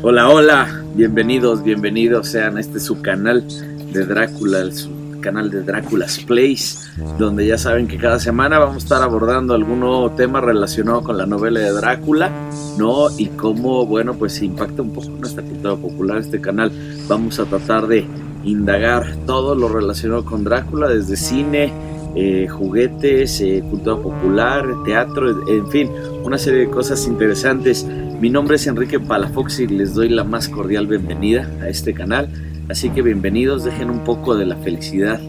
Hola, hola, bienvenidos sean a su canal de Drácula, su canal de Drácula's Place, donde ya saben que cada semana vamos a estar abordando algún nuevo tema relacionado con la novela de Drácula, ¿no? Y cómo, bueno, pues se impacta un poco nuestra cultura popular este canal. Vamos a tratar de indagar todo lo relacionado con Drácula, desde cine, juguetes, cultura popular, teatro, en fin, una serie de cosas interesantes. Mi nombre es Enrique Palafox y les doy la más cordial bienvenida a este canal. Así que bienvenidos, dejen un poco de la felicidad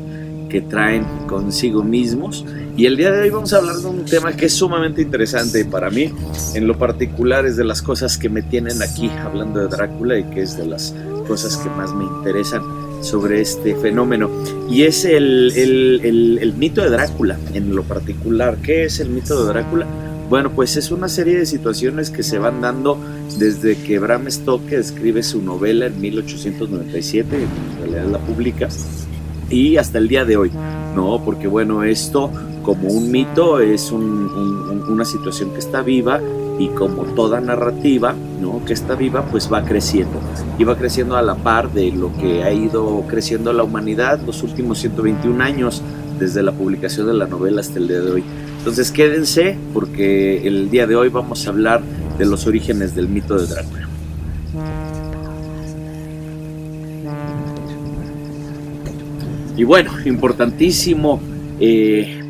que traen consigo mismos. Y el día de hoy vamos a hablar de un tema que es sumamente interesante para mí. En lo particular es de las cosas que me tienen aquí hablando de Drácula y que es de las cosas que más me interesan sobre este fenómeno. Y es el mito de Drácula en lo particular. ¿Qué es el mito de Drácula? Bueno, pues es una serie de situaciones que se van dando desde que Bram Stoker escribe su novela en 1897, en realidad la publica, y hasta el día de hoy, ¿no? Porque bueno, esto como un mito es una situación que está viva, y como toda narrativa, ¿no?, que está viva, pues va creciendo, y va creciendo a la par de lo que ha ido creciendo la humanidad los últimos 121 años, desde la publicación de la novela hasta el día de hoy. Entonces quédense, porque el día de hoy vamos a hablar de los orígenes del mito de Drácula. Y bueno, importantísimo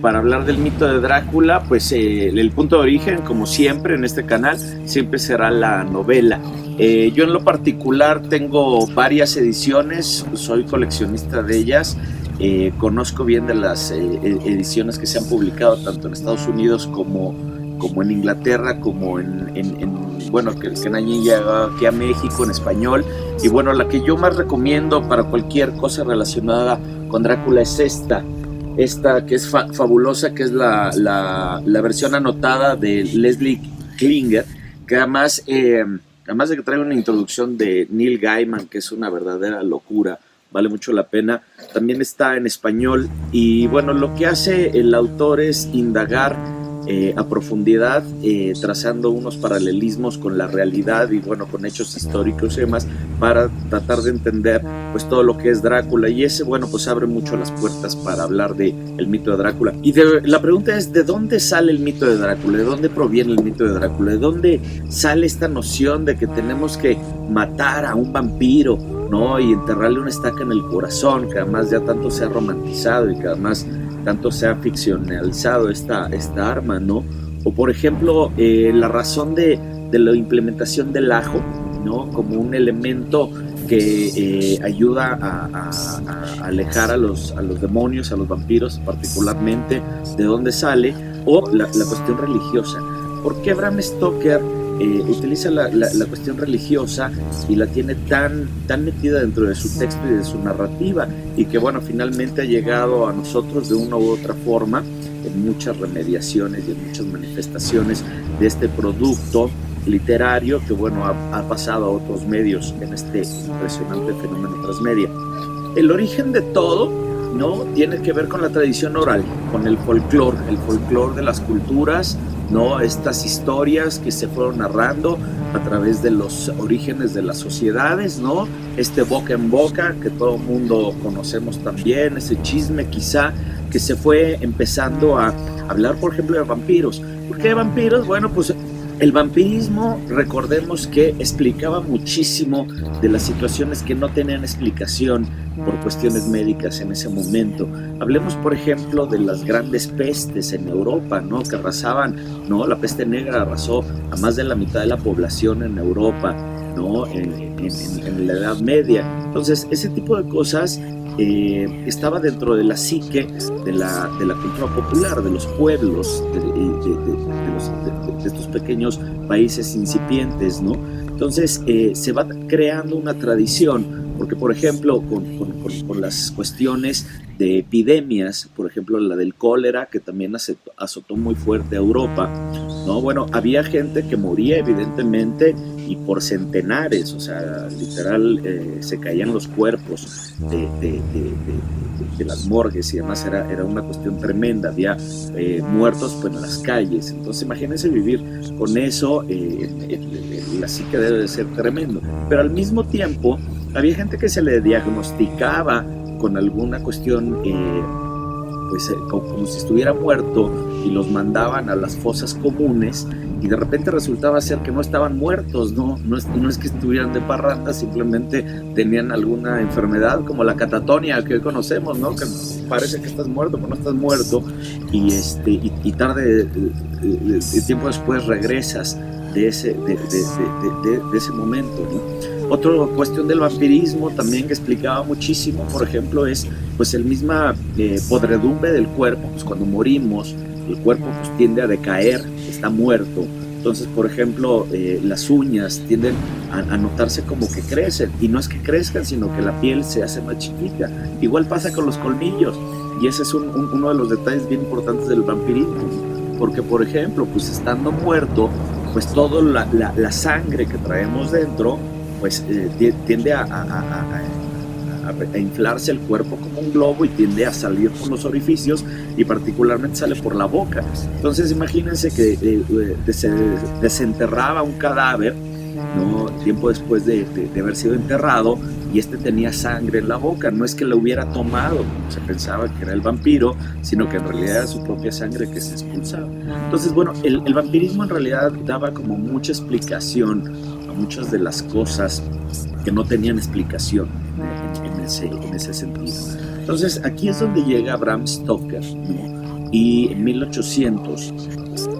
para hablar del mito de Drácula, pues el punto de origen, como siempre en este canal, siempre será la novela. Yo en lo particular tengo varias ediciones, soy coleccionista de ellas. Conozco bien de las ediciones que se han publicado tanto en Estados Unidos como en Inglaterra, como bueno, que han llegado aquí a México en español. Y bueno, la que yo más recomiendo para cualquier cosa relacionada con Drácula es esta que es fabulosa, que es la versión anotada de Leslie Klinger, que además de que trae una introducción de Neil Gaiman, que es una verdadera locura, vale mucho la pena. También está en español, y bueno, lo que hace el autor es indagar a profundidad, trazando unos paralelismos con la realidad y bueno, con hechos históricos y demás, para tratar de entender pues todo lo que es Drácula. Y ese, bueno, pues abre mucho las puertas para hablar de el mito de Drácula. Y la pregunta es, ¿de dónde sale el mito de Drácula? ¿De dónde proviene el mito de Drácula? ¿De dónde sale esta noción de que tenemos que matar a un vampiro, ¿no?, y enterrarle una estaca en el corazón, que además ya tanto se ha romantizado y que además tanto se ha ficcionalizado esta arma, ¿no? O por ejemplo, la razón de la implementación del ajo, ¿no?, como un elemento que ayuda a alejar a los demonios, a los vampiros particularmente, de dónde sale, o la cuestión religiosa. ¿Por qué Bram Stoker utiliza la cuestión religiosa y la tiene tan metida dentro de su texto y de su narrativa, y que bueno, finalmente ha llegado a nosotros de una u otra forma en muchas remediaciones y en muchas manifestaciones de este producto literario que bueno, ha pasado a otros medios en este impresionante fenómeno transmedia? El origen de todo, ¿no?, tiene que ver con la tradición oral, con el folclore de las culturas, ¿no?, estas historias que se fueron narrando a través de los orígenes de las sociedades, ¿no?, este boca en boca que todo el mundo conocemos también, ese chisme quizá que se fue empezando a hablar, por ejemplo, de vampiros. ¿Por qué de vampiros? Bueno, pues el vampirismo, recordemos que explicaba muchísimo de las situaciones que no tenían explicación por cuestiones médicas en ese momento. Hablemos, por ejemplo, de las grandes pestes en Europa, ¿no?, que arrasaban, ¿no? La peste negra arrasó a más de la mitad de la población en Europa, ¿no?, en la Edad Media. Entonces, ese tipo de cosas estaba dentro de la psique de la cultura popular, de los pueblos, de estos pequeños países incipientes, ¿no? Entonces se va creando una tradición, porque por ejemplo con las cuestiones de epidemias, por ejemplo la del cólera, que también azotó muy fuerte a Europa, ¿no? Bueno, había gente que moría evidentemente y por centenares, o sea, literal se caían los cuerpos de las morgues y demás, era una cuestión tremenda, había muertos pues, en las calles. Entonces imagínense vivir con eso en la psique debe de ser tremendo. Pero al mismo tiempo, había gente que se le diagnosticaba con alguna cuestión, como si estuviera muerto, y los mandaban a las fosas comunes, y de repente resultaba ser que no estaban muertos, no es que estuvieran de parranda, simplemente tenían alguna enfermedad como la catatonia que hoy conocemos, ¿no? Que parece que estás muerto, pero no estás muerto, y tarde, tiempo después regresas de ese momento, ¿no? Otra cuestión del vampirismo también que explicaba muchísimo, por ejemplo, es pues el misma podredumbre del cuerpo. Pues cuando morimos, el cuerpo pues tiende a decaer, está muerto. Entonces, por ejemplo, las uñas tienden a notarse como que crecen, y no es que crezcan, sino que la piel se hace más chiquita. Igual pasa con los colmillos, y ese es uno de los detalles bien importantes del vampirismo, porque, por ejemplo, pues estando muerto, pues toda la sangre que traemos dentro pues tiende a inflarse el cuerpo como un globo, y tiende a salir por los orificios, y particularmente sale por la boca. Entonces imagínense que se desenterraba un cadáver, ¿no? Tiempo después de haber sido enterrado, y tenía sangre en la boca. No es que la hubiera tomado, como se pensaba que era el vampiro, sino que en realidad era su propia sangre que se expulsaba. Entonces, bueno, el vampirismo en realidad daba como mucha explicación a muchas de las cosas que no tenían explicación en ese sentido. Entonces, aquí es donde llega Bram Stoker, ¿no? Y en 1800,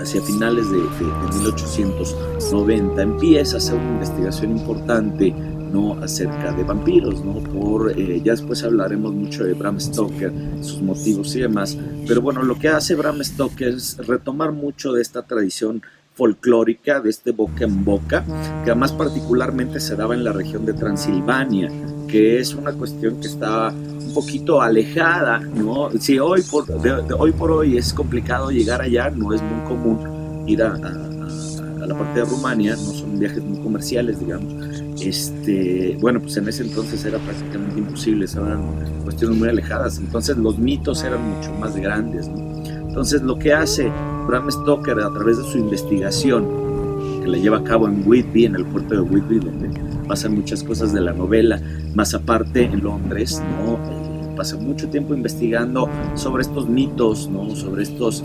hacia finales de 1890, empieza a hacer una investigación importante, ¿no? Acerca de vampiros, ¿no? Ya después hablaremos mucho de Bram Stoker, sus motivos y demás, pero bueno, lo que hace Bram Stoker es retomar mucho de esta tradición folclórica, de boca en boca, que además particularmente se daba en la región de Transilvania, que es una cuestión que estaba un poquito alejada, ¿no? Si hoy por hoy es complicado llegar allá, no es muy común ir a la parte de Rumania, no son viajes muy comerciales, digamos. Bueno, pues en ese entonces era prácticamente imposible, eran cuestiones muy alejadas, entonces los mitos eran mucho más grandes, ¿no? Entonces lo que hace Bram Stoker a través de su investigación, que la lleva a cabo en Whitby, en el puerto de Whitby, donde pasan muchas cosas de la novela, más aparte en Londres, ¿no? Pasa mucho tiempo investigando sobre estos mitos, ¿no? Sobre estos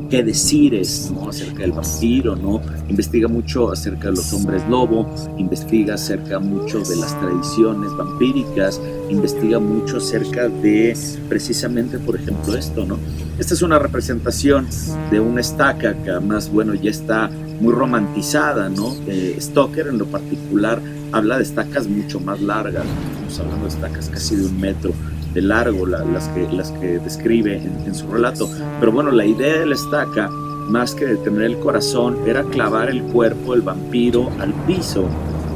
qué decires, ¿no? Acerca del vampiro, ¿no? Investiga mucho acerca de los hombres lobo, investiga acerca mucho de las tradiciones vampíricas, investiga mucho acerca de precisamente, por ejemplo, esto, ¿no? Esta es una representación de una estaca que además, bueno, ya está muy romantizada, ¿no? Stoker en lo particular habla de estacas mucho más largas, ¿no? Estamos hablando de estacas casi de 1 metro de largo, las que describe en su relato. Pero bueno, la idea de la estaca, más que detener el corazón, era clavar el cuerpo del vampiro al piso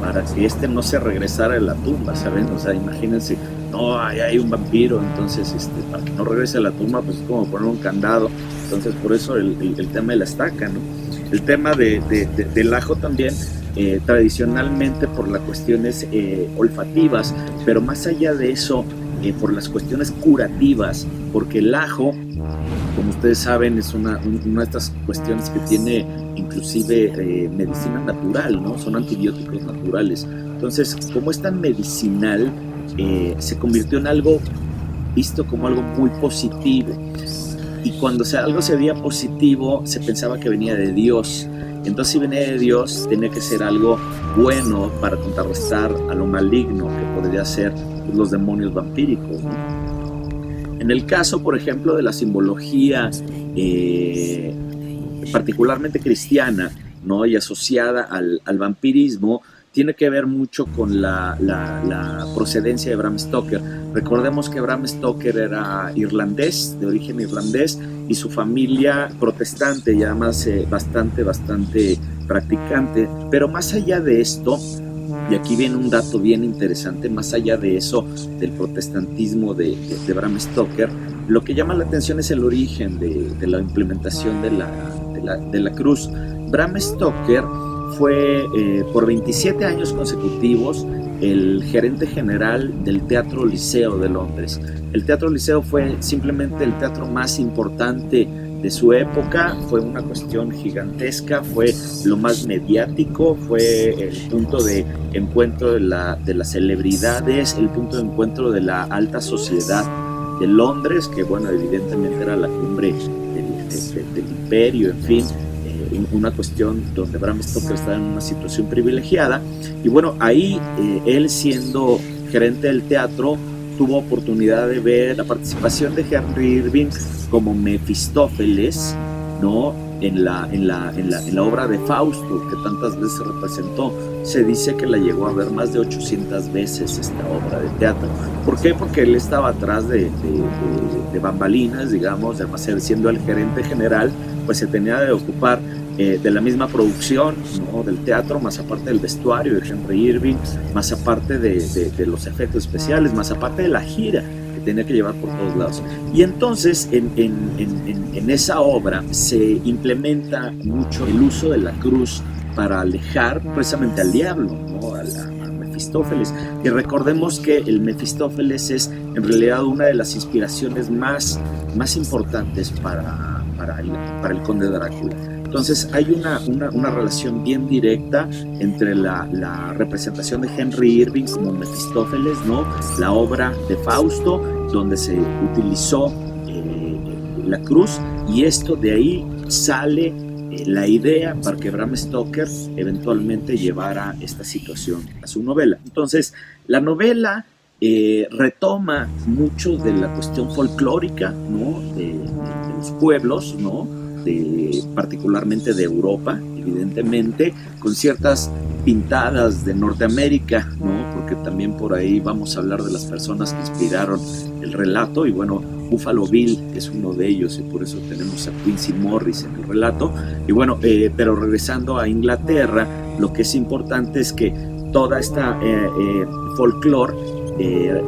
para que no se regresara de la tumba, ¿saben? O sea, imagínense, no, ahí hay un vampiro, entonces para que no regrese a la tumba, pues es como poner un candado. Entonces por eso el tema de la estaca, ¿no? El tema del ajo también, tradicionalmente por las cuestiones olfativas, pero más allá de eso, por las cuestiones curativas, porque el ajo, como ustedes saben, es una de estas cuestiones que tiene inclusive medicina natural, ¿no? Son antibióticos naturales. Entonces, como es tan medicinal, se convirtió en algo visto como algo muy positivo. Y cuando algo se veía positivo, se pensaba que venía de Dios. Entonces, si venía de Dios, tenía que ser algo bueno para contrarrestar a lo maligno que podría ser los demonios vampíricos, ¿no? En el caso, por ejemplo, de la simbología particularmente cristiana, ¿no? Y asociada al vampirismo, tiene que ver mucho con la procedencia de Bram Stoker. Recordemos que Bram Stoker era irlandés, de origen irlandés, y su familia protestante, y además bastante practicante. Pero más allá de esto, y aquí viene un dato bien interesante, más allá de eso, del protestantismo de Bram Stoker, lo que llama la atención es el origen de la implementación de la cruz. Bram Stoker fue por 27 años consecutivos el gerente general del Teatro Liceo de Londres. El Teatro Liceo fue simplemente el teatro más importante de su época, fue una cuestión gigantesca, fue lo más mediático, fue el punto de encuentro de las celebridades, el punto de encuentro de la alta sociedad de Londres, que bueno, evidentemente era la cumbre del imperio, en fin, una cuestión donde Bram Stoker estaba en una situación privilegiada. Y bueno, ahí él, siendo gerente del teatro, tuvo oportunidad de ver la participación de Henry Irving como Mefistófeles, ¿no? En la obra de Fausto, que tantas veces se representó. Se dice que la llegó a ver más de 800 veces esta obra de teatro. ¿Por qué? Porque él estaba atrás de bambalinas, digamos, además siendo el gerente general, pues se tenía de ocupar de la misma producción, ¿no? Del teatro, más aparte del vestuario de Henry Irving, más aparte de los efectos especiales, más aparte de la gira que tenía que llevar por todos lados. Y entonces en esa obra se implementa mucho el uso de la cruz para alejar precisamente al diablo, ¿no? a Mefistófeles. Y recordemos que el Mefistófeles es en realidad una de las inspiraciones más importantes para el Conde Drácula. Entonces hay una relación bien directa entre la representación de Henry Irving como Mefistófeles, ¿no? La obra de Fausto, donde se utilizó la cruz, y esto de ahí sale la idea para que Bram Stoker eventualmente llevara esta situación a su novela. Entonces la novela retoma mucho de la cuestión folclórica, ¿no? de los pueblos, ¿no? Particularmente de Europa, evidentemente, con ciertas pintadas de Norteamérica, ¿no? Porque también por ahí vamos a hablar de las personas que inspiraron el relato, y bueno, Buffalo Bill es uno de ellos, y por eso tenemos a Quincy Morris en el relato. Y bueno, pero regresando a Inglaterra, lo que es importante es que toda esta folclore,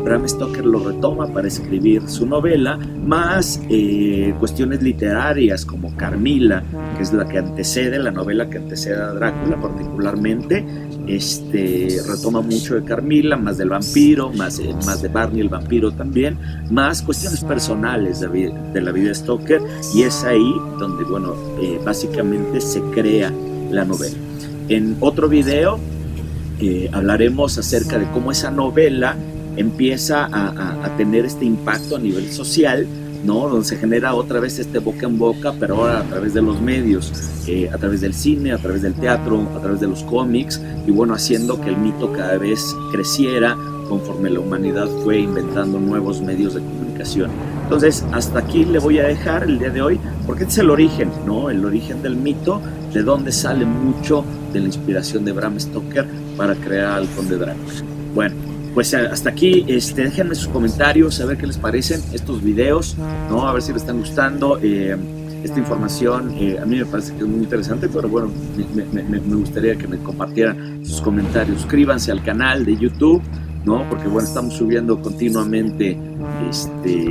Bram Stoker lo retoma para escribir su novela, más cuestiones literarias como Carmilla, que es la que antecede, la novela que antecede a Drácula particularmente. Retoma mucho de Carmilla, más del vampiro, más de Barney el vampiro también, más cuestiones personales de la vida de Stoker, y es ahí donde, bueno, básicamente se crea la novela. En otro video hablaremos acerca de cómo esa novela empieza a tener este impacto a nivel social, ¿no? Donde se genera otra vez este boca en boca, pero ahora a través de los medios, a través del cine, a través del teatro, a través de los cómics, y bueno, haciendo que el mito cada vez creciera conforme la humanidad fue inventando nuevos medios de comunicación. Entonces, hasta aquí le voy a dejar el día de hoy, porque este es el origen, ¿no? El origen del mito, de donde sale mucho de la inspiración de Bram Stoker para crear al Conde Drácula. Bueno, pues hasta aquí, déjenme sus comentarios, a ver qué les parecen estos videos, ¿no? A ver si les están gustando. Esta información a mí me parece que es muy interesante, pero bueno, me gustaría que me compartieran sus comentarios. Suscríbanse al canal de YouTube, ¿no? Porque bueno, estamos subiendo continuamente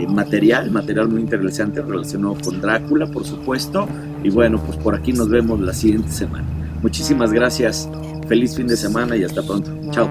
material muy interesante relacionado con Drácula, por supuesto. Y bueno, pues por aquí nos vemos la siguiente semana. Muchísimas gracias, feliz fin de semana y hasta pronto. Chao.